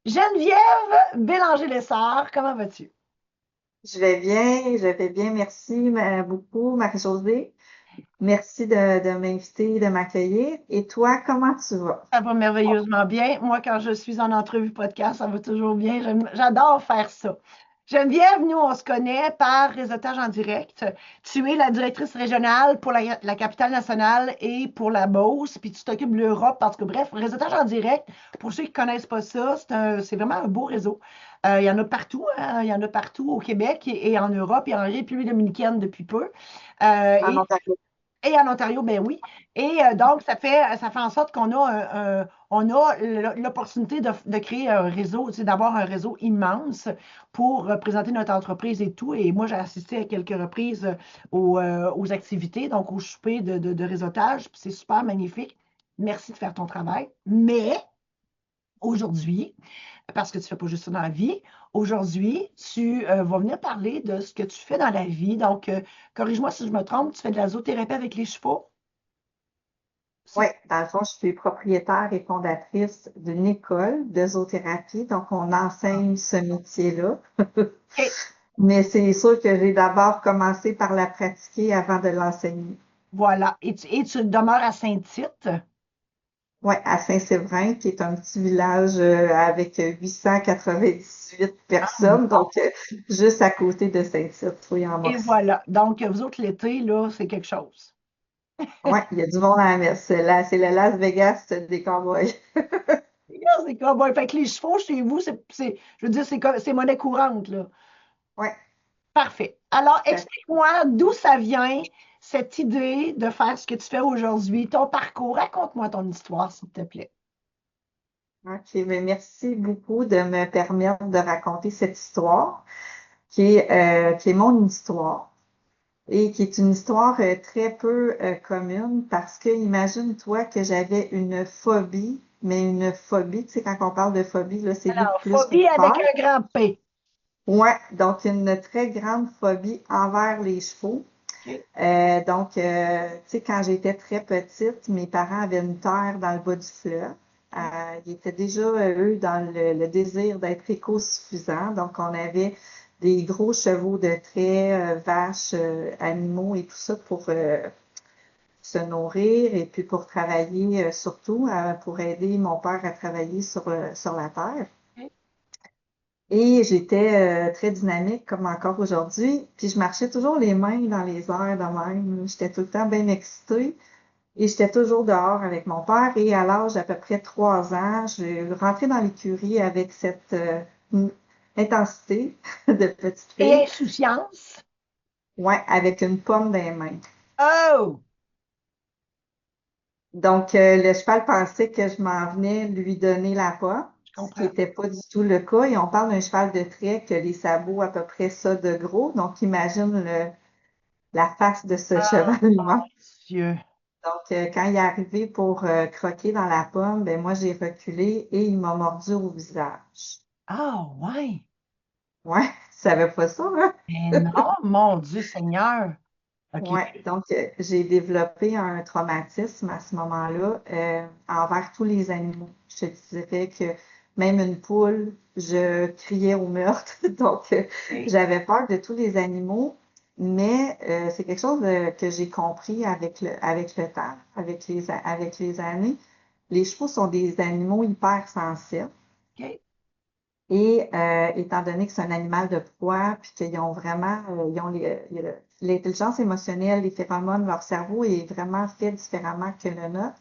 Geneviève Bélanger-Lessard, comment vas-tu? Je vais bien, merci beaucoup, Marie-Josée. Merci de m'inviter, de m'accueillir. Et toi, comment tu vas? Ça va merveilleusement bien. Moi, quand je suis en entrevue podcast, ça va toujours bien. J'adore faire ça. Geneviève, nous, on se connaît par réseautage en direct. Tu es la directrice régionale pour la capitale nationale et pour la Beauce, puis tu t'occupes de l'Europe, parce que bref, réseautage en direct, pour ceux qui ne connaissent pas ça, c'est vraiment un beau réseau. Il y en a partout, hein. Il y en a partout au Québec et en Europe et en République dominicaine depuis peu. Euh, En et Ontario. Et en Ontario, ben oui. Et donc, ça fait en sorte qu'on a, on a l'opportunité de créer un réseau, tu sais, d'avoir un réseau immense pour présenter notre entreprise et tout. Et moi, j'ai assisté à quelques reprises aux activités, donc au souper de réseautage. Puis c'est super magnifique. Merci de faire ton travail. Mais aujourd'hui, parce que tu ne fais pas juste ça dans la vie. Aujourd'hui, tu vas venir parler de ce que tu fais dans la vie. Donc, corrige-moi si je me trompe, tu fais de la zoothérapie avec les chevaux. Oui, C'est dans le fond, je suis propriétaire et fondatrice d'une école de zoothérapie, donc on enseigne ce métier-là. OK. Mais c'est sûr que j'ai d'abord commencé par la pratiquer avant de l'enseigner. Voilà. Et tu demeures à Saint-Tite. Oui, à Saint-Séverin, qui est un petit village avec 898 personnes, Bon. donc juste à côté de Saint-Tite, oui, en Et Mauricie. voilà. Donc, vous autres, l'été, là, c'est quelque chose. Ouais, il y a du monde à la messe. Là, c'est le Las Vegas des cowboys. Là, c'est comme, bon, fait que les chevaux chez vous, je veux dire, c'est monnaie courante, là. Ouais, Parfait. Alors, tout à fait. explique-moi d'où ça vient, cette idée de faire ce que tu fais aujourd'hui, ton parcours. Raconte-moi ton histoire, s'il te plaît. OK, mais merci beaucoup de me permettre de raconter cette histoire qui est mon histoire et qui est une histoire très peu commune parce que imagine-toi que j'avais une phobie, mais une phobie, tu sais, quand on parle de phobie, là, c'est beaucoup Alors, plus qu'une phobie avec peur. un grand P. Ouais, donc une très grande phobie envers les chevaux. OK. Tu sais, quand j'étais très petite, mes parents avaient une terre dans le bas du fleuve. OK. Ils étaient déjà, eux, dans le désir d'être éco-suffisants. Donc, on avait des gros chevaux de trait, vaches, animaux et tout ça pour se nourrir et puis pour travailler, surtout pour aider mon père à travailler sur la terre. OK. Et j'étais très dynamique comme encore aujourd'hui. Puis je marchais toujours les mains dans les airs de même. J'étais tout le temps bien excitée. Et j'étais toujours dehors avec mon père. Et à l'âge d'à peu près 3 ans, je rentrais dans l'écurie avec cette intensité de petite Et fille. insouciance. Ouais, avec une pomme dans les mains. Oh! Donc, le cheval pensait que je m'en venais lui donner la pomme, Je ce qui comprends. n'était pas du tout le cas. Et on parle d'un cheval de trait que les sabots à peu près ça de gros. Donc, imagine la face de ce Oh, cheval-là. Dieu. Donc, quand il est arrivé pour croquer dans la pomme, ben moi, j'ai reculé et il m'a mordu au visage. Ah, ouais. Ouais, tu savais pas ça, hein? Mais non, mon Dieu Seigneur. OK. Ouais, donc j'ai développé un traumatisme à ce moment-là envers tous les animaux. Je te dirais que même une poule, je criais au meurtre. Donc, OK. j'avais peur de tous les animaux, mais c'est quelque chose que j'ai compris avec le temps, avec les années. Les chevaux sont des animaux hyper sensibles. OK. Et étant donné que c'est un animal de proie, puis qu'ils ont vraiment, ils ont l'intelligence émotionnelle, les phéromones, leur cerveau est vraiment fait différemment que le nôtre.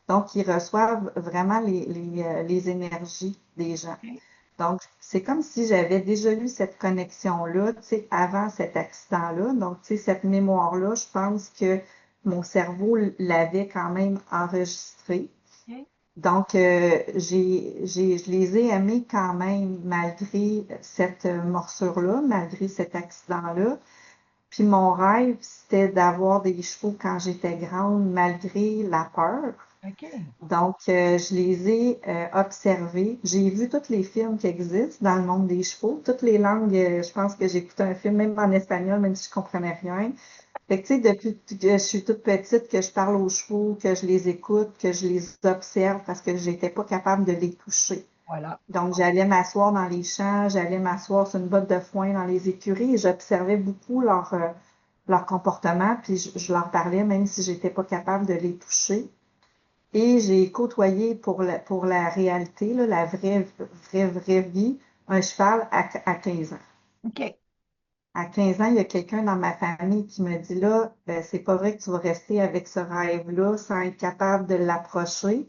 Donc, ils reçoivent vraiment les énergies des gens. OK. Donc, c'est comme si j'avais déjà eu cette connexion-là, tu sais, avant cet accident-là. Donc, tu sais, cette mémoire-là, je pense que mon cerveau l'avait quand même enregistrée. OK. Donc, je les ai aimés quand même malgré cette morsure-là, malgré cet accident-là. Puis mon rêve, c'était d'avoir des chevaux quand j'étais grande, malgré la peur. OK. Donc, je les ai observés. J'ai vu tous les films qui existent dans le monde des chevaux, toutes les langues. Je pense que j'ai écouté un film, même en espagnol, même si je comprenais rien. Fait que, tu sais, depuis que je suis toute petite, que je parle aux chevaux, que je les écoute, que je les observe parce que j'étais pas capable de les toucher. Voilà. Donc, j'allais m'asseoir dans les champs, j'allais m'asseoir sur une botte de foin dans les écuries et j'observais beaucoup leur comportement, puis je leur parlais même si j'étais pas capable de les toucher. Et j'ai côtoyé pour la réalité, là, la vraie vie, un cheval à 15 ans. OK. À 15 ans, il y a quelqu'un dans ma famille qui me dit là, c'est pas vrai que tu vas rester avec ce rêve-là sans être capable de l'approcher.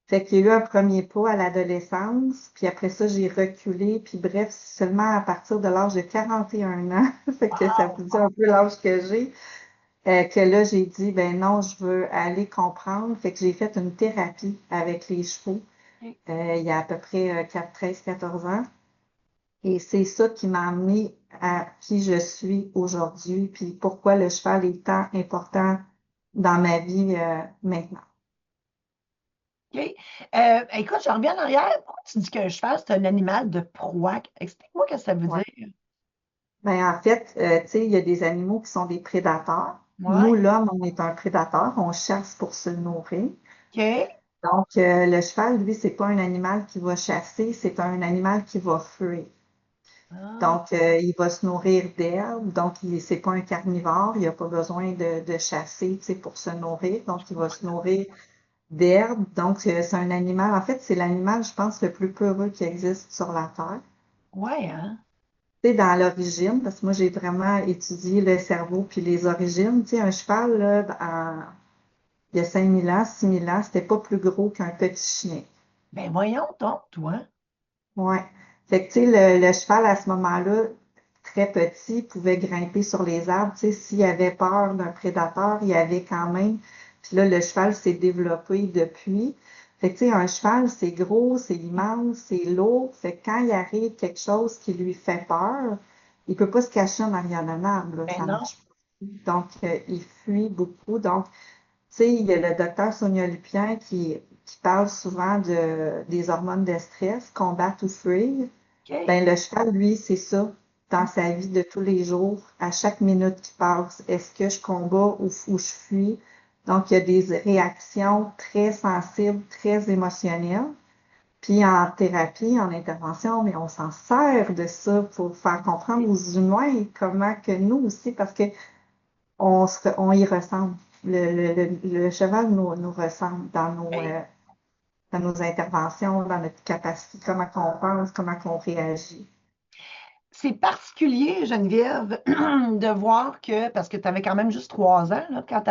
Fait qu'il y a eu un premier pas à l'adolescence, puis après ça, j'ai reculé, puis bref, seulement à partir de l'âge de 41 ans, fait que ça vous dit un peu l'âge que j'ai, que là, j'ai dit, ben non, je veux aller comprendre. Fait que j'ai fait une thérapie avec les chevaux OK. il y a à peu près 13, 14 ans. Et c'est ça qui m'a amené à qui je suis aujourd'hui, puis pourquoi le cheval est tant important dans ma vie maintenant. OK. Écoute, je reviens en arrière. Pourquoi tu dis qu'un cheval, c'est un animal de proie? Explique-moi ce que ça veut Ouais. dire. Ben, en fait, tu sais, il y a des animaux qui sont des prédateurs. Nous, Ouais. l'homme, on est un prédateur, on chasse pour se nourrir. OK. Donc, le cheval, lui, c'est pas un animal qui va chasser, c'est un animal qui va fuir. Ah, Donc, il va se nourrir d'herbe. Donc, c'est pas un carnivore. Il n'a pas besoin de chasser, tu sais, pour se nourrir. Donc, il va se nourrir d'herbe. Donc, c'est un animal. En fait, c'est l'animal, je pense, le plus peureux qui existe sur la Terre. ouais, hein? Tu sais, dans l'origine, parce que moi, j'ai vraiment étudié le cerveau puis les origines. Tu sais, un cheval, là, il y a 5000 ans, 6000 ans, c'était pas plus gros qu'un petit chien. Ben voyons donc, toi. Ouais. Fait que, tu sais, le cheval, à ce moment-là, très petit, pouvait grimper sur les arbres. Tu sais, s'il avait peur d'un prédateur, il y avait quand même. Puis là, le cheval s'est développé depuis. Fait que, tu sais, un cheval, c'est gros, c'est immense, c'est lourd. Fait que quand il arrive quelque chose qui lui fait peur, il peut pas se cacher en arrière d'un arbre, là, Ben ça non. marche pas. Donc, il fuit beaucoup. Donc, tu sais, il y a le docteur Sonia Lupien qui parle souvent des hormones de stress, combattre ou fuir. OK. Ben, le cheval, lui, c'est ça. Dans sa vie de tous les jours, à chaque minute qui passe, est-ce que je combats ou je fuis? Donc, il y a des réactions très sensibles, très émotionnelles. Puis en thérapie, en intervention, mais on s'en sert de ça pour faire comprendre aux humains comment que nous aussi, parce que on y ressemble. Le cheval nous ressemble Hey, dans nos interventions, dans notre capacité, comment qu'on pense, comment qu'on réagit. c'est particulier, Geneviève, de voir que, parce que tu avais quand même juste 3 ans là, quand tu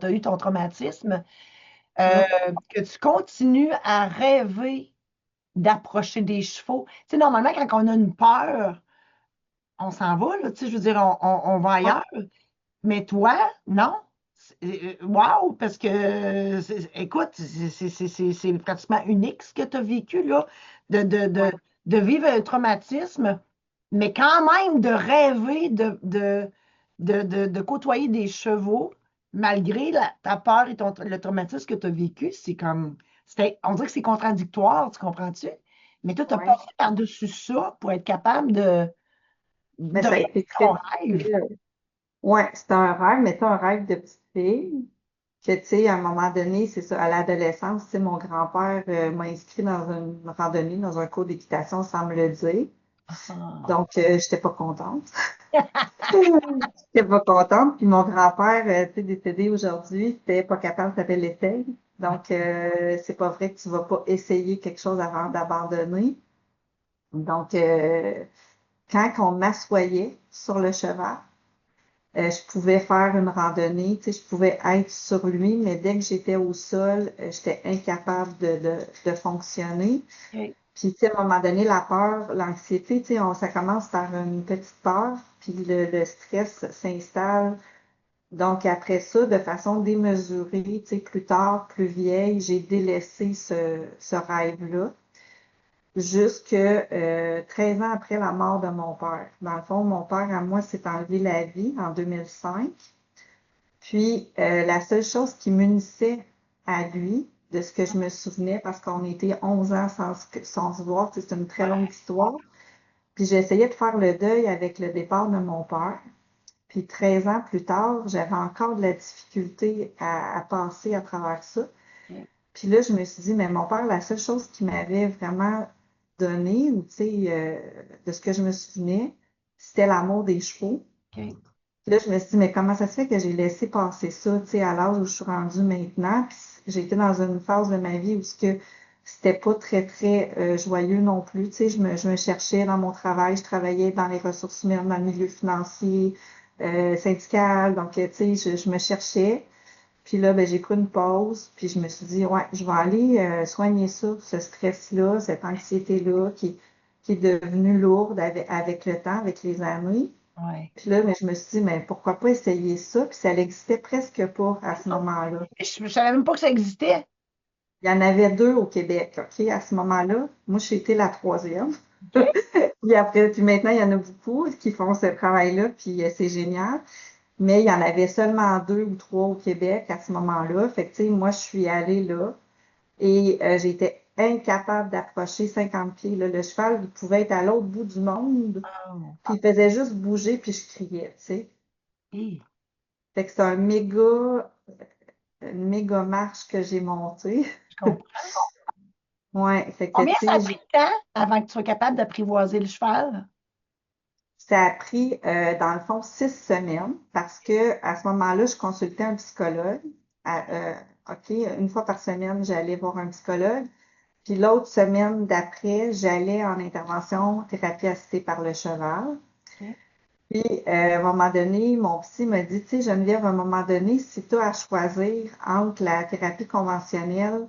as eu ton traumatisme, euh, Mm. que tu continues à rêver d'approcher des chevaux. Tu sais, normalement, quand on a une peur, on s'en va, là, tu sais, je veux dire, on va Ouais, ailleurs. Mais toi, non? Wow, parce que, écoute, c'est pratiquement unique ce que tu as vécu, là, de, de, ouais, de, de vivre un traumatisme, mais quand même de rêver de côtoyer des chevaux, malgré ta peur et le traumatisme que tu as vécu, on dirait que c'est contradictoire, tu comprends-tu? Mais toi, tu as ouais. passé par-dessus ça pour être capable Mais de ça a réaliser été ton très rêve. difficile. Ouais, c'était un rêve, mais c'est un rêve de petite fille. Que, tu sais, à un moment donné, c'est ça, à l'adolescence, tu sais, mon grand-père m'a inscrit dans une randonnée, dans un cours d'équitation sans me le dire. Ah. Donc, j'étais pas contente. J'étais pas contente. Puis mon grand-père, tu sais, décédé aujourd'hui, c'était pas capable, ça s'appelle l'essaye. Donc, c'est pas vrai que tu vas pas essayer quelque chose avant d'abandonner. Donc, quand on m'assoyait sur le cheval, je pouvais faire une randonnée, tu sais, je pouvais être sur lui, mais dès que j'étais au sol, j'étais incapable de fonctionner. OK. Puis, tu sais, à un moment donné, la peur, l'anxiété, tu sais, ça commence par une petite peur, puis le stress s'installe. Donc, après ça, de façon démesurée, tu sais, plus tard, plus vieille, j'ai délaissé ce rêve-là jusque 13 ans après la mort de mon père. Dans le fond, mon père, à moi, s'est enlevé la vie en 2005. Puis, la seule chose qui m'unissait à lui, de ce que je me souvenais, parce qu'on était 11 ans sans se voir, c'est une très longue histoire. Puis, j'essayais de faire le deuil avec le départ de mon père. Puis 13 ans plus tard, j'avais encore de la difficulté à passer à travers ça. Puis là, je me suis dit, mais mon père, la seule chose qu'il m'avait vraiment donné, ou tu sais, de ce que je me souvenais, c'était l'amour des chevaux. OK. Puis là, je me suis dit, mais comment ça se fait que j'ai laissé passer ça, tu sais, à l'âge où je suis rendue maintenant? Puis j'ai été dans une phase de ma vie où c'était pas très, très joyeux non plus. Tu sais, je me cherchais dans mon travail, je travaillais dans les ressources humaines, dans le milieu financier, syndical. Donc, tu sais, je me cherchais. Puis là, ben, j'ai pris une pause, puis je me suis dit, ouais, je vais aller soigner ça, ce stress-là, cette anxiété-là qui est devenue lourde avec le temps, avec les années. Ouais. Puis là, mais je me suis dit, mais pourquoi pas essayer ça? Puis ça n'existait presque pas à ce moment-là. Je savais même pas que ça existait. Il y en avait deux au Québec, OK, à ce moment-là. Moi, j'ai été la troisième. OK? Puis après, puis maintenant, il y en a beaucoup qui font ce travail-là, puis c'est génial. Mais il y en avait seulement deux ou trois au Québec à ce moment-là. Fait que, tu sais, moi, je suis allée là et j'étais incapable d'approcher 50 pieds, là. Le cheval, il pouvait être à l'autre bout du monde, Oh. puis il faisait juste bouger, puis je criais, tu sais. Hi. Fait que c'est une méga marche que j'ai montée. Je comprends. Ouais, fait que, Combien tu ça a sais, pris de temps avant que tu sois capable d'apprivoiser le cheval? ça a pris, dans le fond, 6 semaines parce que à ce moment-là, je consultais un psychologue. OK, une fois par semaine, j'allais voir un psychologue. Puis l'autre semaine d'après, j'allais en intervention thérapie assistée par le cheval. OK. Puis, à un moment donné, mon psy m'a dit, tu sais, Geneviève, à un moment donné, si tu as à choisir entre la thérapie conventionnelle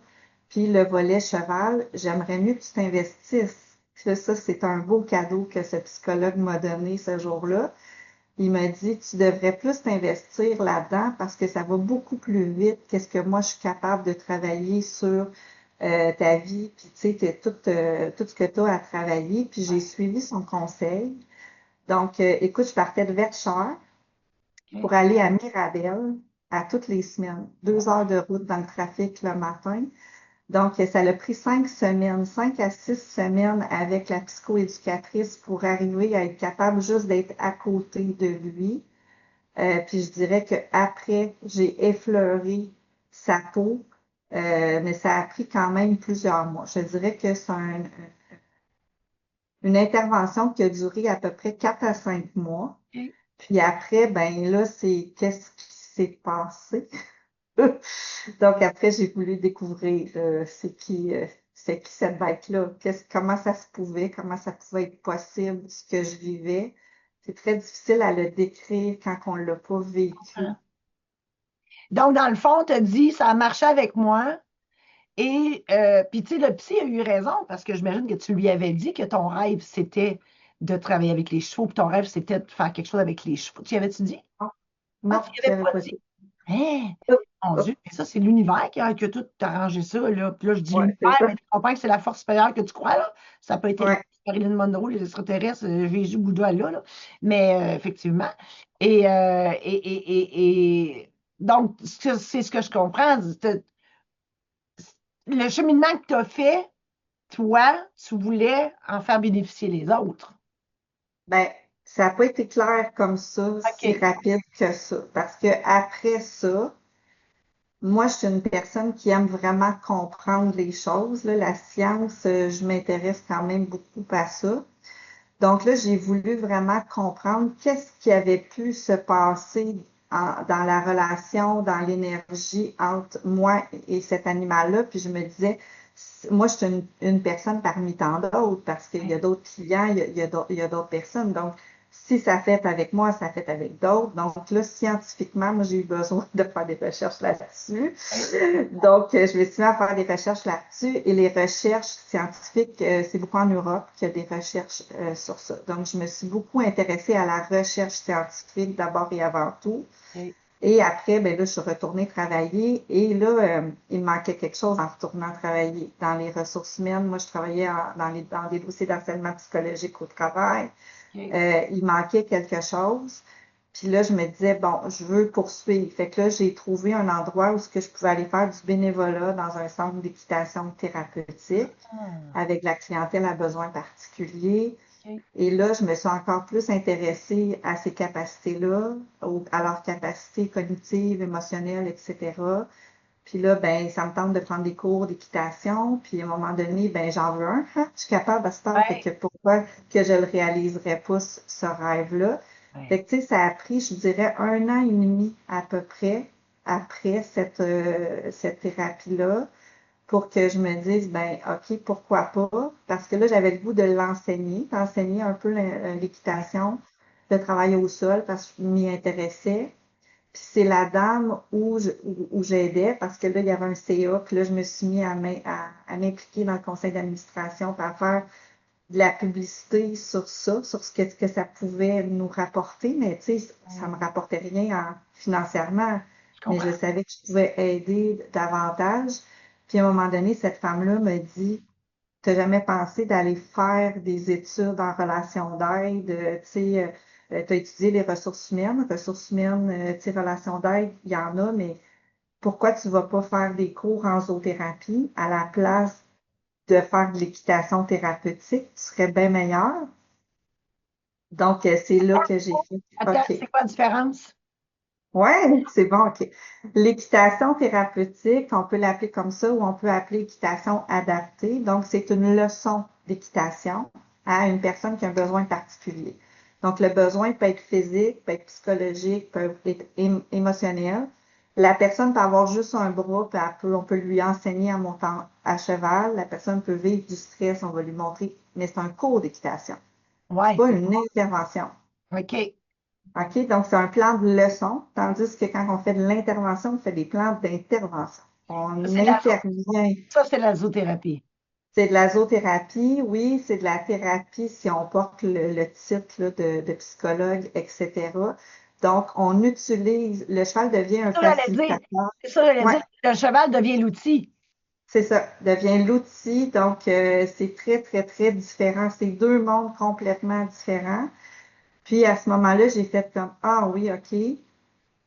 puis le volet cheval, j'aimerais mieux que tu t'investisses. Puis là, ça, c'est un beau cadeau que ce psychologue m'a donné ce jour-là. Il m'a dit, tu devrais plus t'investir là-dedans parce que ça va beaucoup plus vite qu'est-ce que moi je suis capable de travailler sur ta vie, puis tu sais, tout ce que tu as à travailler. Puis j'ai suivi son conseil. Donc, écoute, je partais de Verchères OK. pour aller à Mirabel à toutes les semaines. 2 heures de route dans le trafic le matin. Donc, ça a pris 5 semaines, 5 à 6 semaines avec la psychoéducatrice pour arriver à être capable juste d'être à côté de lui. Puis je dirais que après, j'ai effleuré sa peau, mais ça a pris quand même plusieurs mois. Je dirais que c'est une intervention qui a duré à peu près 4 à 5 mois. OK. Puis après, ben là, c'est qu'est-ce qui s'est passé? Donc après, j'ai voulu découvrir c'est qui cette bête-là, comment ça pouvait être possible, ce que je vivais. C'est très difficile à le décrire quand on l'a pas vécu. Donc, dans le fond, tu as dit, ça a marché avec moi. Et puis, tu sais, le psy a eu raison parce que j'imagine que tu lui avais dit que ton rêve, c'était de travailler avec les chevaux, puis ton rêve, c'était de faire quelque chose avec les chevaux. Tu y avais-tu dit? Non, Ah, non, tu n'y j'y avais avais pas pas dit. dit. Hein? Hop, Mon hop. Dieu, mais ça, c'est l'univers qui a tout arrangé ça, là. Puis là, je dis Ouais, l'univers, c'est ça. mais tu comprends que c'est la force supérieure que tu crois, là. Ça n'a pas été Ouais. Marilyn Monroe, les extraterrestres, Jésus, Bouddha, là, là. Mais effectivement. Et donc, c'est ce que je comprends. Le cheminement que tu as fait, toi, tu voulais en faire bénéficier les autres. Ben, ça n'a pas été clair comme ça, si OK. rapide que ça. Parce que après ça, moi, je suis une personne qui aime vraiment comprendre les choses, là. La science, je m'intéresse quand même beaucoup à ça. Donc là, j'ai voulu vraiment comprendre qu'est-ce qui avait pu se passer dans la relation, dans l'énergie entre moi et cet animal-là. Puis je me disais, moi, je suis une personne parmi tant d'autres parce qu'il y a d'autres clients, il y a d'autres personnes. Donc, si ça fait avec moi, ça fait avec d'autres. Donc là, scientifiquement, moi, j'ai eu besoin de faire des recherches là-dessus. Donc, je me suis mis à faire des recherches là-dessus et les recherches scientifiques, c'est beaucoup en Europe qu'il y a des recherches sur ça. Donc, je me suis beaucoup intéressée à la recherche scientifique d'abord et avant tout. OK. Et après, ben là, je suis retournée travailler et là, il me manquait quelque chose en retournant travailler. Dans les ressources humaines, moi, je travaillais dans des dossiers d'harcèlement psychologique au travail. OK. Il manquait quelque chose. Puis là, je me disais, bon, je veux poursuivre. Fait que là, j'ai trouvé un endroit où ce que je pouvais aller faire du bénévolat dans un centre d'équitation thérapeutique Ah, avec la clientèle à besoins particuliers. OK. Et là, je me suis encore plus intéressée à ces capacités-là, à leurs capacités cognitives, émotionnelles, etc. Puis là, ben, ça me tente de prendre des cours d'équitation. Puis à un moment donné, ben, j'en veux un. Hein. Je suis capable à ce temps. Fait Ouais, que pourquoi que je le réaliserais pas, ce rêve-là? ouais. Fait que, tu sais, ça a pris, je dirais, 1 an et demi à peu près après cette thérapie-là pour que je me dise, ben, OK, pourquoi pas? Parce que là, j'avais le goût de l'enseigner, d'enseigner un peu Ouais. l'équitation, le travail au sol, parce que je m'y intéressais. Puis c'est la dame où j'aidais, parce que là, il y avait un CA, puis là, je me suis mis à m'impliquer dans le conseil d'administration, puis à faire de la publicité sur ça, sur ce que ça pouvait nous rapporter, mais tu sais, ça me Ouais. rapportait rien financièrement, Je mais je comprends. savais que je pouvais aider davantage. Puis à un moment donné, cette femme-là me dit, t'as jamais pensé d'aller faire des études en relation d'aide, tu sais, t'as étudié les ressources humaines, tu sais, relations d'aide, il y en a, mais pourquoi tu vas pas faire des cours en zoothérapie à la place de faire de l'équitation thérapeutique, tu serais bien meilleur. Donc, c'est là que j'ai fait, Attends, OK. c'est quoi la différence? Ouais, c'est bon, OK. L'équitation thérapeutique, on peut l'appeler comme ça ou on peut appeler équitation adaptée. Donc, c'est une leçon d'équitation à une personne qui a un besoin particulier. Donc, le besoin peut être physique, peut être psychologique, peut être émotionnel. La personne peut avoir juste un bras, puis on peut lui enseigner à monter à cheval. La personne peut vivre du stress, on va lui montrer, mais c'est un cours d'équitation. C'est Ouais. pas une intervention. OK. OK? Donc, c'est un plan de leçon, tandis que quand on fait de l'intervention, on fait des plans d'intervention. Ça, On c'est de la, intervient. ça, c'est de la zoothérapie. C'est de la zoothérapie, oui, c'est de la thérapie si on porte le titre là, de psychologue, etc. Donc, on utilise, le cheval devient un C'est ça, j'allais dire. facilitateur. C'est ça, j'allais Ouais, dire. Le cheval devient l'outil. c'est ça, devient l'outil. Donc, c'est très, très, très différent. C'est deux mondes complètement différents. Puis, à ce moment-là, j'ai fait comme, ah oui, OK.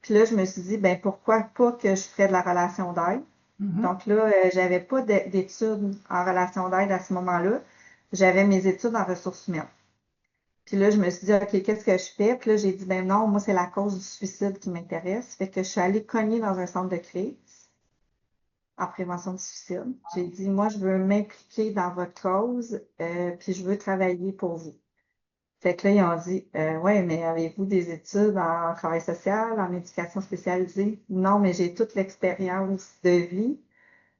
Puis là, je me suis dit, ben pourquoi pas que je ferais de la relation d'aide. Mhm. Donc là, j'avais pas d'études en relation d'aide à ce moment-là. J'avais mes études en ressources humaines. Puis là, je me suis dit, OK, qu'est-ce que je fais? Puis là, j'ai dit, ben non, moi, c'est la cause du suicide qui m'intéresse. Fait que je suis allée cogner dans un centre de crise en prévention du suicide. J'ai dit, moi, je veux m'impliquer dans votre cause, puis je veux travailler pour vous. Fait que là, ils ont dit, ouais, mais avez-vous des études en travail social, en éducation spécialisée? Non, mais j'ai toute l'expérience de vie.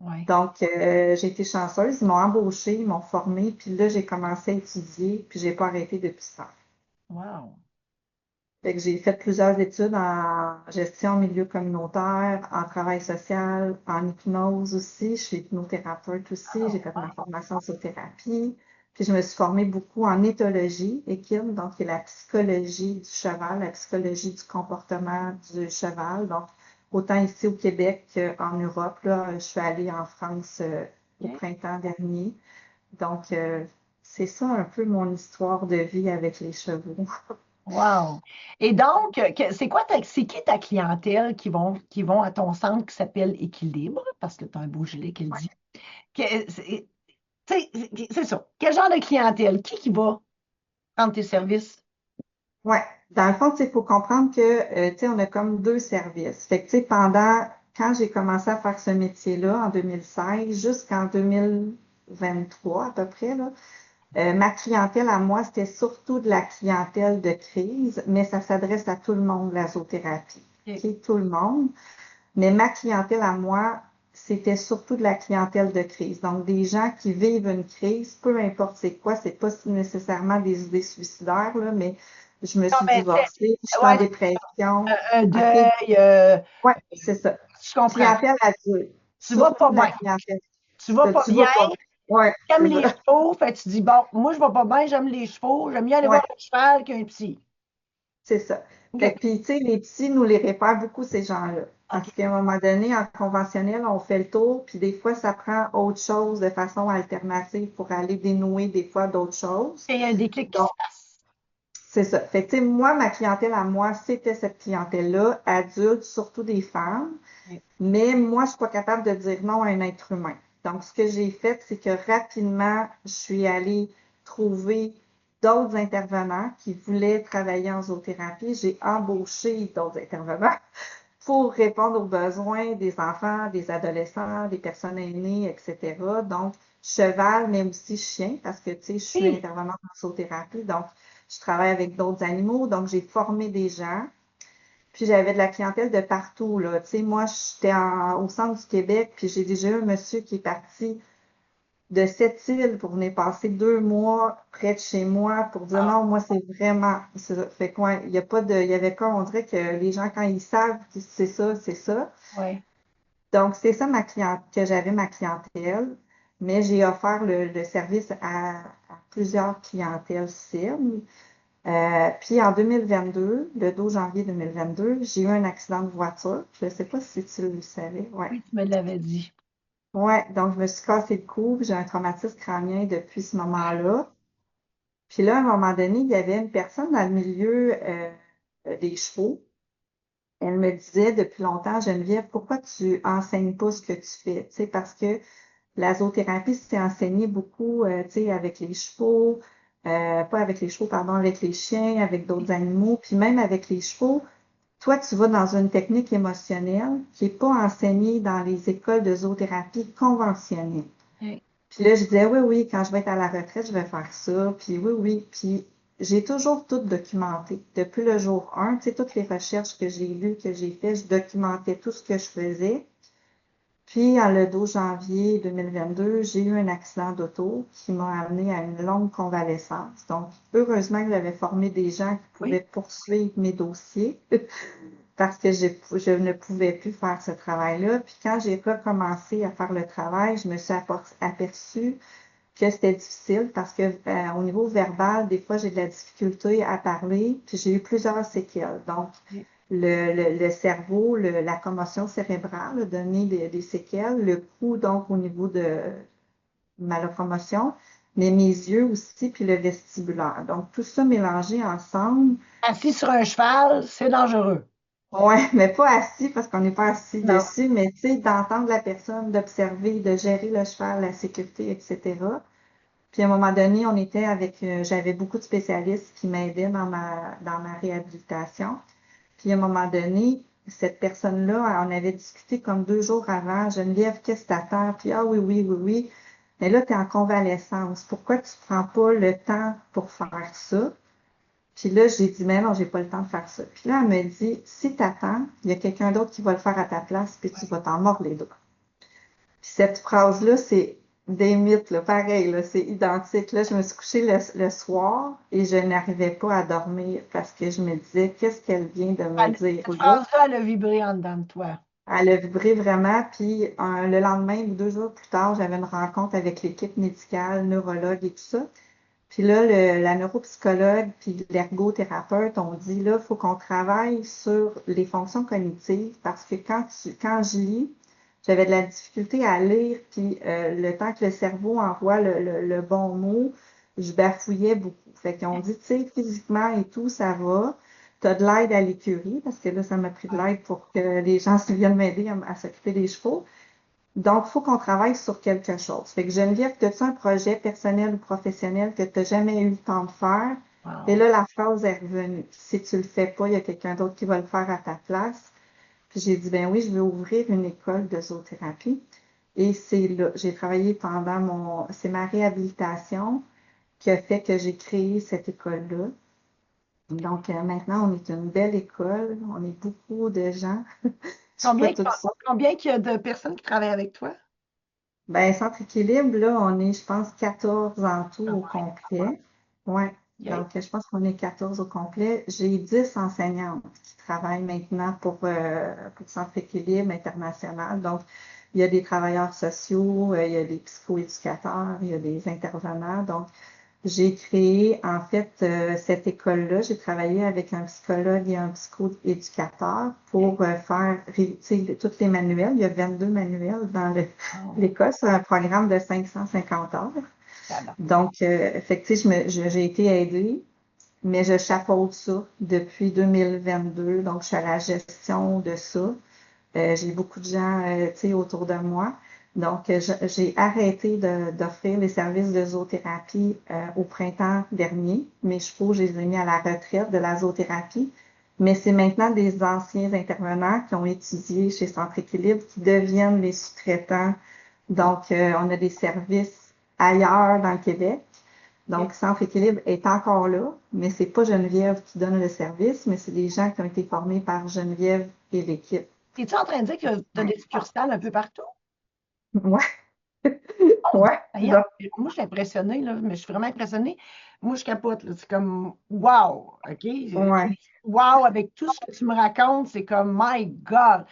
Ouais. Donc, j'ai été chanceuse. Ils m'ont embauchée, ils m'ont formée, puis là, j'ai commencé à étudier, puis j'ai pas arrêté depuis ça. Wow. Fait que j'ai fait plusieurs études en gestion milieu communautaire, en travail social, en hypnose aussi. Je suis hypnothérapeute aussi. J'ai fait ma formation en zoothérapie. Puis je me suis formée beaucoup en éthologie, équine, donc qui est la psychologie du cheval, la psychologie du comportement du cheval. Donc, autant ici au Québec qu'en Europe. Là, je suis allée en France au OK. printemps dernier. Donc, c'est ça un peu mon histoire de vie avec les chevaux. Wow. Et donc, c'est qui ta clientèle qui vont à ton centre qui s'appelle Équilibre, parce que tu as un beau gilet qui le dit. C'est c'est ça. Quel genre de clientèle? Qui va prendre tes services? Ouais, dans le fond, il faut comprendre que, tu sais, on a comme deux services. Fait que, tu sais, quand j'ai commencé à faire ce métier-là en 2016 jusqu'en 2023 à peu près, là, ma clientèle à moi, c'était surtout de la clientèle de crise, mais ça s'adresse à tout le monde, la zoothérapie. OK. OK, tout le monde. Mais ma clientèle à moi, c'était surtout de la clientèle de crise. Donc, des gens qui vivent une crise, peu importe c'est quoi, c'est pas nécessairement des idées suicidaires, là, mais je me Non, suis mais divorcée, je suis en ouais, dépression. un OK? deuil, Ouais, c'est ça. je comprends. Clientèle adulte. Tu vas Surtout pas de la bien. clientèle. Tu vas pas Tu bien, vas pas. Ouais, t'aimes c'est les ça. chevaux, fait que tu dis, bon, moi, je vais pas bien, j'aime les chevaux, j'aime mieux aller voir Ouais, un cheval qu'un petit. c'est ça. Fait OK. que, puis, tu sais, les petits nous les réfèrent beaucoup, ces gens-là. OK. Parce qu'à un moment donné, en conventionnel, on fait le tour, puis des fois, ça prend autre chose de façon alternative pour aller dénouer des fois d'autres choses. Il y a un déclic qui Donc, se passe. c'est ça. Fait que, tu sais, moi, ma clientèle à moi, c'était cette clientèle-là, adulte, surtout des femmes. OK. Mais moi, je suis pas capable de dire non à un être humain. Donc, ce que j'ai fait, c'est que rapidement, je suis allée trouver d'autres intervenants qui voulaient travailler en zoothérapie. J'ai embauché d'autres intervenants. pour répondre aux besoins des enfants, des adolescents, des personnes aînées, etc. Donc, cheval, mais aussi chien, parce que, tu sais, je suis Oui. intervenante en zoothérapie, donc je travaille avec d'autres animaux, donc j'ai formé des gens. Puis j'avais de la clientèle de partout, là. Tu sais, moi, j'étais au centre du Québec, puis j'ai déjà eu un monsieur qui est parti de cette île pour venir passer 2 mois près de chez moi pour dire Ah, non, moi, c'est vraiment ça. Fait quoi, il y a pas de, il y avait pas, on dirait que les gens, quand ils savent que c'est ça, c'est ça. ouais. Donc, c'est ça que j'avais ma clientèle, mais j'ai offert le service à plusieurs clientèles cibles. Puis en 2022, le 12 janvier 2022, j'ai eu un accident de voiture. Je ne sais pas si tu le savais. Ouais. Oui, tu me l'avais dit. Ouais, donc je me suis cassé le cou, puis j'ai un traumatisme crânien depuis ce moment-là. Puis là, à un moment donné, il y avait une personne dans le milieu des chevaux. Elle me disait depuis longtemps, Geneviève, pourquoi tu enseignes pas ce que tu fais? Tu sais, parce que la zoothérapie, c'est enseigné beaucoup, tu sais, avec les chevaux, pas avec les chevaux, pardon, avec les chiens, avec d'autres animaux, puis même avec les chevaux. Toi, tu vas dans une technique émotionnelle qui n'est pas enseignée dans les écoles de zoothérapie conventionnelles. Oui, Puis là, je disais, oui, oui, quand je vais être à la retraite, je vais faire ça. Puis oui, oui. Puis j'ai toujours tout documenté. Depuis le jour 1, tu sais, toutes les recherches que j'ai lues, que j'ai faites, je documentais tout ce que je faisais. Puis, le 12 janvier 2022, j'ai eu un accident d'auto qui m'a amené à une longue convalescence. Donc, heureusement que j'avais formé des gens qui oui. pouvaient poursuivre mes dossiers parce que je ne pouvais plus faire ce travail-là. Puis, quand j'ai recommencé à faire le travail, je me suis aperçue que c'était difficile parce que au niveau verbal, des fois, j'ai de la difficulté à parler, puis j'ai eu plusieurs séquelles. Donc, Oui. le cerveau, la commotion cérébrale a donné des séquelles, le coup, donc, au niveau de ma locomotion, mais mes yeux aussi, puis le vestibulaire. Donc, tout ça mélangé ensemble. Assis sur un cheval, c'est dangereux. Ouais, mais pas assis parce qu'on n'est pas assis Non. dessus, mais tu sais, d'entendre la personne, d'observer, de gérer le cheval, la sécurité, etc. Puis à un moment donné, on était avec, j'avais beaucoup de spécialistes qui m'aidaient dans ma réhabilitation. Puis à un moment donné, cette personne-là, on avait discuté comme 2 jours avant, Geneviève, qu'est-ce que t'attends? Puis ah oui, oui, oui, oui. Mais là, tu es en convalescence. Pourquoi tu ne prends pas le temps pour faire ça? Puis là, j'ai dit, mais non, j'ai pas le temps de faire ça. Puis là, elle me dit, si tu attends, il y a quelqu'un d'autre qui va le faire à ta place, puis tu vas t'en mordre les doigts. Puis cette phrase-là, c'est des mythes, là, pareil, là, c'est identique. Là, je me suis couchée le soir et je n'arrivais pas à dormir parce que je me disais, qu'est-ce qu'elle vient de me dire Cette là? phrase-là, elle a vibré en dedans de toi. Elle a vibré vraiment. Puis le lendemain ou 2 jours plus tard, j'avais une rencontre avec l'équipe médicale, neurologue et tout ça. Puis là, la neuropsychologue puis l'ergothérapeute ont dit, là, il faut qu'on travaille sur les fonctions cognitives parce que quand je lis, j'avais de la difficulté à lire, puis le temps que le cerveau envoie le bon mot, je bafouillais beaucoup. Fait qu'ils ont dit, tu sais, physiquement et tout, ça va. Tu as de l'aide à l'écurie, parce que là, ça m'a pris de l'aide pour que les gens viennent m'aider à s'occuper des chevaux. Donc, il faut qu'on travaille sur quelque chose. Fait que Geneviève, as-tu un projet personnel ou professionnel que tu n'as jamais eu le temps de faire? Et Wow. là, la phrase est revenue. Si tu le fais pas, il y a quelqu'un d'autre qui va le faire à ta place. Puis j'ai dit, ben oui, je vais ouvrir une école de zoothérapie. Et c'est là, j'ai travaillé c'est ma réhabilitation qui a fait que j'ai créé cette école-là. Donc maintenant, on est une belle école, on est beaucoup de gens. Je suis pas Combien, toute seule. combien qu'il y a de personnes qui travaillent avec toi? Ben, Centre Équilibre, là, on est, je pense, 14 en tout Ah au ouais, complet. Ouais. OK. Donc, je pense qu'on est 14 au complet. J'ai 10 enseignantes qui travaillent maintenant pour Centre Équilibre International. Donc, il y a des travailleurs sociaux, il y a des psychoéducateurs, il y a des intervenants. Donc, j'ai créé, en fait, cette école-là. J'ai travaillé avec un psychologue et un psychoéducateur OK. pour faire, tu sais, tous les manuels. Il y a 22 manuels dans Oh, l'école. C'est un programme de 550 heures. tabarnak. Donc, effectivement, j'ai été aidée, mais je chapeaute ça depuis 2022. Donc, je suis à la gestion de ça. J'ai beaucoup de gens, tu sais, autour de moi. Donc, j'ai arrêté d'offrir les services de zoothérapie au printemps dernier. Mes chevaux, je les ai mis à la retraite de la zoothérapie. mais c'est maintenant des anciens intervenants qui ont étudié chez Centre Équilibre qui deviennent les sous-traitants. Donc, on a des services ailleurs dans le Québec. Donc, Centre Équilibre est encore là, mais c'est pas Geneviève qui donne le service, mais c'est des gens qui ont été formés par Geneviève et l'équipe. Es-tu en train de dire que tu as des succursales un peu partout? Ouais, Oh, ouais. d'ailleurs, moi, je suis impressionnée, là, mais je suis vraiment impressionnée. Moi, je capote, là. C'est comme, wow, OK? Ouais. Wow, avec tout ce que tu me racontes, c'est comme, my God.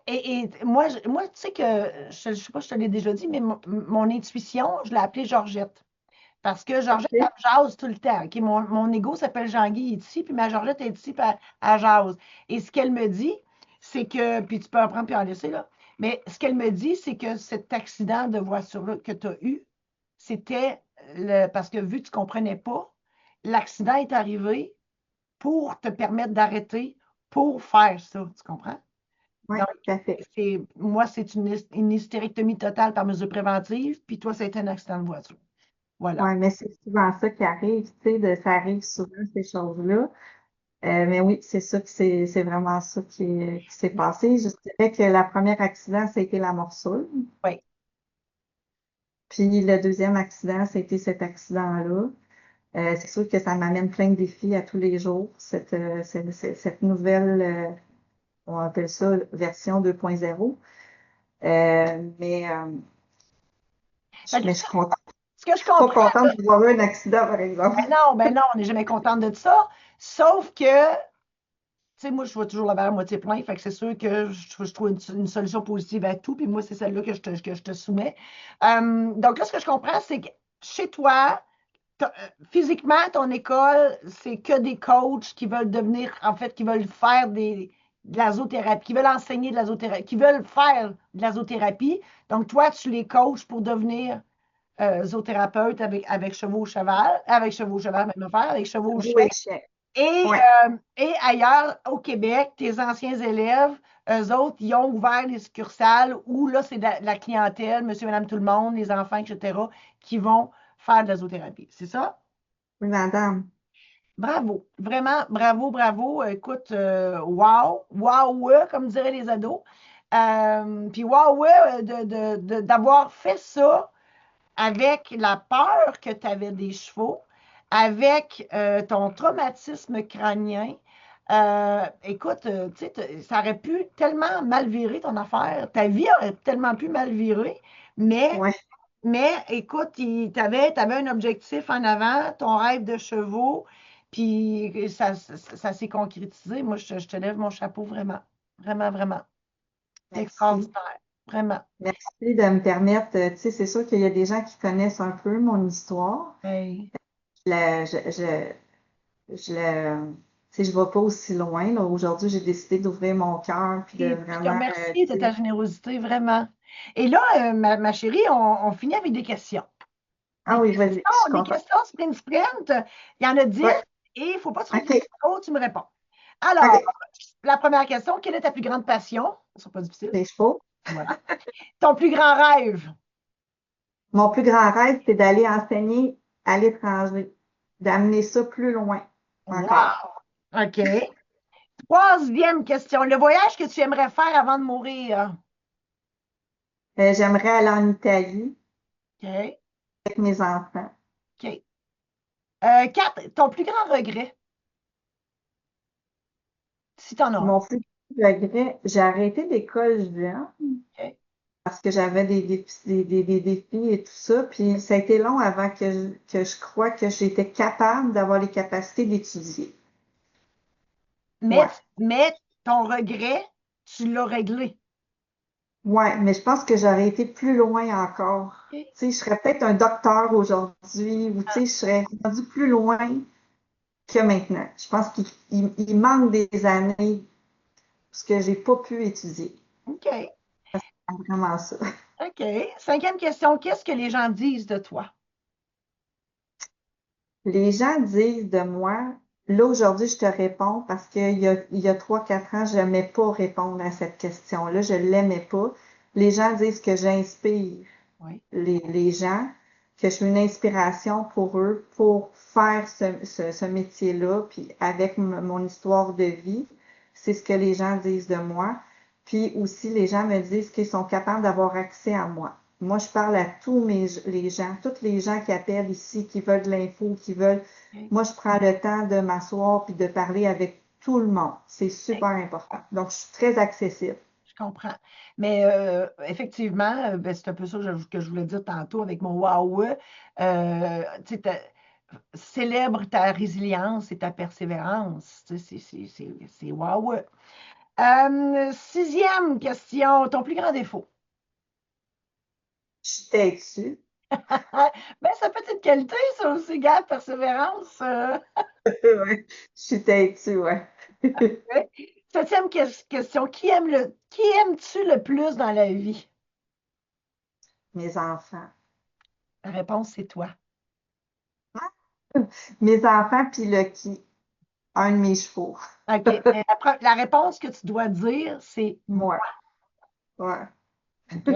Et moi, moi, tu sais que, je ne sais pas si je te l'ai déjà dit, mais mon intuition, je l'ai appelée Georgette. Parce que Georgette, elle OK. me jase tout le temps. OK? Mon ego s'appelle Jean-Guy, il est ici, puis ma Georgette est ici, puis elle jase. Et ce qu'elle me dit, c'est que, puis tu peux en prendre puis en laisser, là, mais ce qu'elle me dit, c'est que cet accident de voiture-là que tu as eu, c'était parce que vu que tu ne comprenais pas, l'accident est arrivé pour te permettre d'arrêter, pour faire ça. Tu comprends? Ouais, Donc, tout à fait. moi, c'est une hystérectomie totale par mesure préventive, puis toi, ça a été un accident de voiture. Voilà. Ouais, mais c'est souvent ça qui arrive, tu sais, ça arrive souvent, ces choses-là. Mais oui, c'est ça que c'est vraiment ça qui s'est passé. Je dirais que le premier accident, ça a été la morsure. Oui. Puis le deuxième accident, ça a été cet accident-là. C'est sûr que ça m'amène plein de défis à tous les jours, cette nouvelle, on appelle ça version 2.0. Mais Fait que je suis contente. ce que je Je suis pas comprends, contente d'avoir eu un accident, par exemple. ben non, on n'est jamais contente de ça. Sauf que, tu sais, moi, je vois toujours le verre à moitié plein. Fait que c'est sûr que je trouve une solution positive à tout. Puis moi, c'est celle-là que je te soumets. Donc là, ce que je comprends, c'est que chez toi, physiquement, ton école, c'est que des coachs qui veulent devenir, en fait, qui veulent faire de la zoothérapie, qui veulent enseigner de la zoothérapie, qui veulent faire de la zoothérapie. Donc, toi, tu les coaches pour devenir zoothérapeute avec chevaux au cheval, avec chevaux au cheval, même affaire, avec chevaux au chien. Oui, chien. Et, Ouais. et ailleurs, au Québec, tes anciens élèves, eux autres, ils ont ouvert des succursales où là, c'est de la clientèle, monsieur, madame, tout le monde, les enfants, etc., qui vont faire de la zoothérapie. C'est ça? Oui, madame. Bravo. Vraiment, bravo, bravo. Écoute, wow, wow, ouais, comme diraient les ados. Puis wow, ouais, d'avoir fait ça avec la peur que tu avais des chevaux, avec ton traumatisme crânien. Écoute, tu sais, ça aurait pu tellement mal virer ton affaire. Ta vie aurait tellement pu mal virer, mais, Ouais. mais écoute, tu avais un objectif en avant, ton rêve de chevaux, puis ça s'est concrétisé. Moi, je te lève mon chapeau vraiment, vraiment, vraiment. C'est Merci. extraordinaire, vraiment. Merci de me permettre, tu sais, c'est sûr qu'il y a des gens qui connaissent un peu mon histoire. Hey. Je la, je la, tu sais, je vais pas aussi loin, là. Aujourd'hui, j'ai décidé d'ouvrir mon cœur puis de Et je te vraiment, remercie de tu ta sais, générosité, vraiment. Et là, ma chérie, on finit avec des questions. ah oui, vas-y, je suis Des contente. questions sprint. Il y en a 10 Ouais, et il ne faut pas se OK, tromper trop, tu me réponds. Alors, OK. la première question, quelle est ta plus grande passion? Ce ne sera pas difficile. Les chevaux. Voilà. Ton plus grand rêve? Mon plus grand rêve, c'est d'aller enseigner à l'étranger, d'amener ça plus loin encore. Wow! OK. Troisième question. Le voyage que tu aimerais faire avant de mourir? J'aimerais aller en Italie OK. avec mes enfants. OK. Quatre, ton plus grand regret, si tu en as un. Mon plus grand regret, j'ai arrêté l'école jeune OK. parce que j'avais des défis et tout ça. Puis ça a été long avant que je crois que j'étais capable d'avoir les capacités d'étudier. Mais, Ouais. mais ton regret, tu l'as réglé. Ouais, mais je pense que j'aurais été plus loin encore. OK. Tu sais, je serais peut-être un docteur aujourd'hui ou tu sais, je serais rendu plus loin que maintenant. Je pense qu'il manque des années parce que j'ai pas pu étudier. OK. C'est vraiment ça. OK. Cinquième question. Qu'est-ce que les gens disent de toi? Les gens disent de moi, là aujourd'hui, je te réponds parce il y a 3-4 ans, je n'aimais pas répondre à cette question-là, je ne l'aimais pas. Les gens disent que j'inspire Oui. les gens, que je suis une inspiration pour eux pour faire ce métier-là, puis avec mon histoire de vie, c'est ce que les gens disent de moi. Puis aussi, les gens me disent qu'ils sont capables d'avoir accès à moi. Moi, je parle à les gens, tous les gens qui appellent ici, qui veulent de l'info, qui veulent. OK. Moi, je prends le temps de m'asseoir puis de parler avec tout le monde. C'est OK. super important. Donc, je suis très accessible. Je comprends. Mais effectivement, ben, c'est un peu ça que je voulais dire tantôt avec mon waouh. Tu sais, célèbre ta résilience et ta persévérance. Tu sais, c'est waouh. Sixième question, ton plus grand défaut. Je suis têtue. Ben, ça peut être une qualité, ça aussi, gars, persévérance. Ouais. Je suis têtue, ouais. Ouais. Septième question, qui aimes-tu le plus dans la vie? Mes enfants. La réponse, c'est toi. Mes enfants, puis le qui, un de mes chevaux. OK. Mais la réponse que tu dois dire, c'est Moi. Ouais. OK.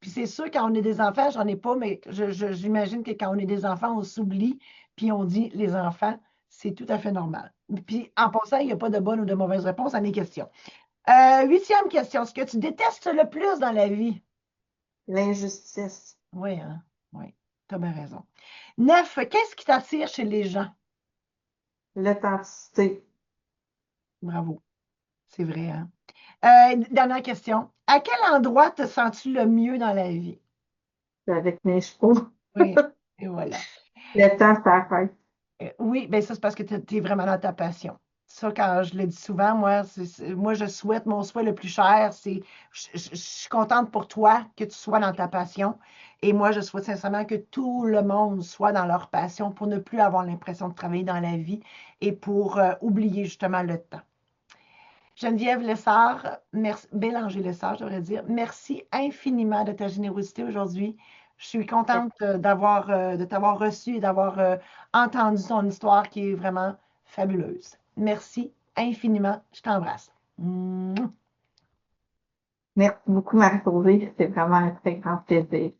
Puis c'est sûr, quand on est des enfants, j'en ai pas, mais j'imagine que quand on est des enfants, on s'oublie, puis on dit les enfants, c'est tout à fait normal. Puis en passant, il n'y a pas de bonne ou de mauvaise réponse à mes questions. Huitième question, ce que tu détestes le plus dans la vie? L'injustice. Oui, hein? Oui, tu as bien raison. Neuf, qu'est-ce qui t'attire chez les gens? L'authenticité. Bravo, c'est vrai, hein? Dernière question. À quel endroit te sens-tu le mieux dans la vie? Avec mes chevaux. Oui, et voilà. Le temps, ça fait. Oui, ben ça, c'est parce que tu es vraiment dans ta passion. Ça, quand je le dis souvent, moi, moi, je souhaite, mon souhait le plus cher, c'est, je suis contente pour toi que tu sois dans ta passion. Et moi, je souhaite sincèrement que tout le monde soit dans leur passion pour ne plus avoir l'impression de travailler dans la vie et pour oublier justement le temps. Geneviève Lessard, merci, Bélanger Lessard, je devrais dire, merci infiniment de ta générosité aujourd'hui. Je suis contente de t'avoir reçu et d'avoir entendu ton histoire qui est vraiment fabuleuse. Merci infiniment. Je t'embrasse. Mouah. Merci beaucoup, Marie-Josée. C'était vraiment un très grand plaisir.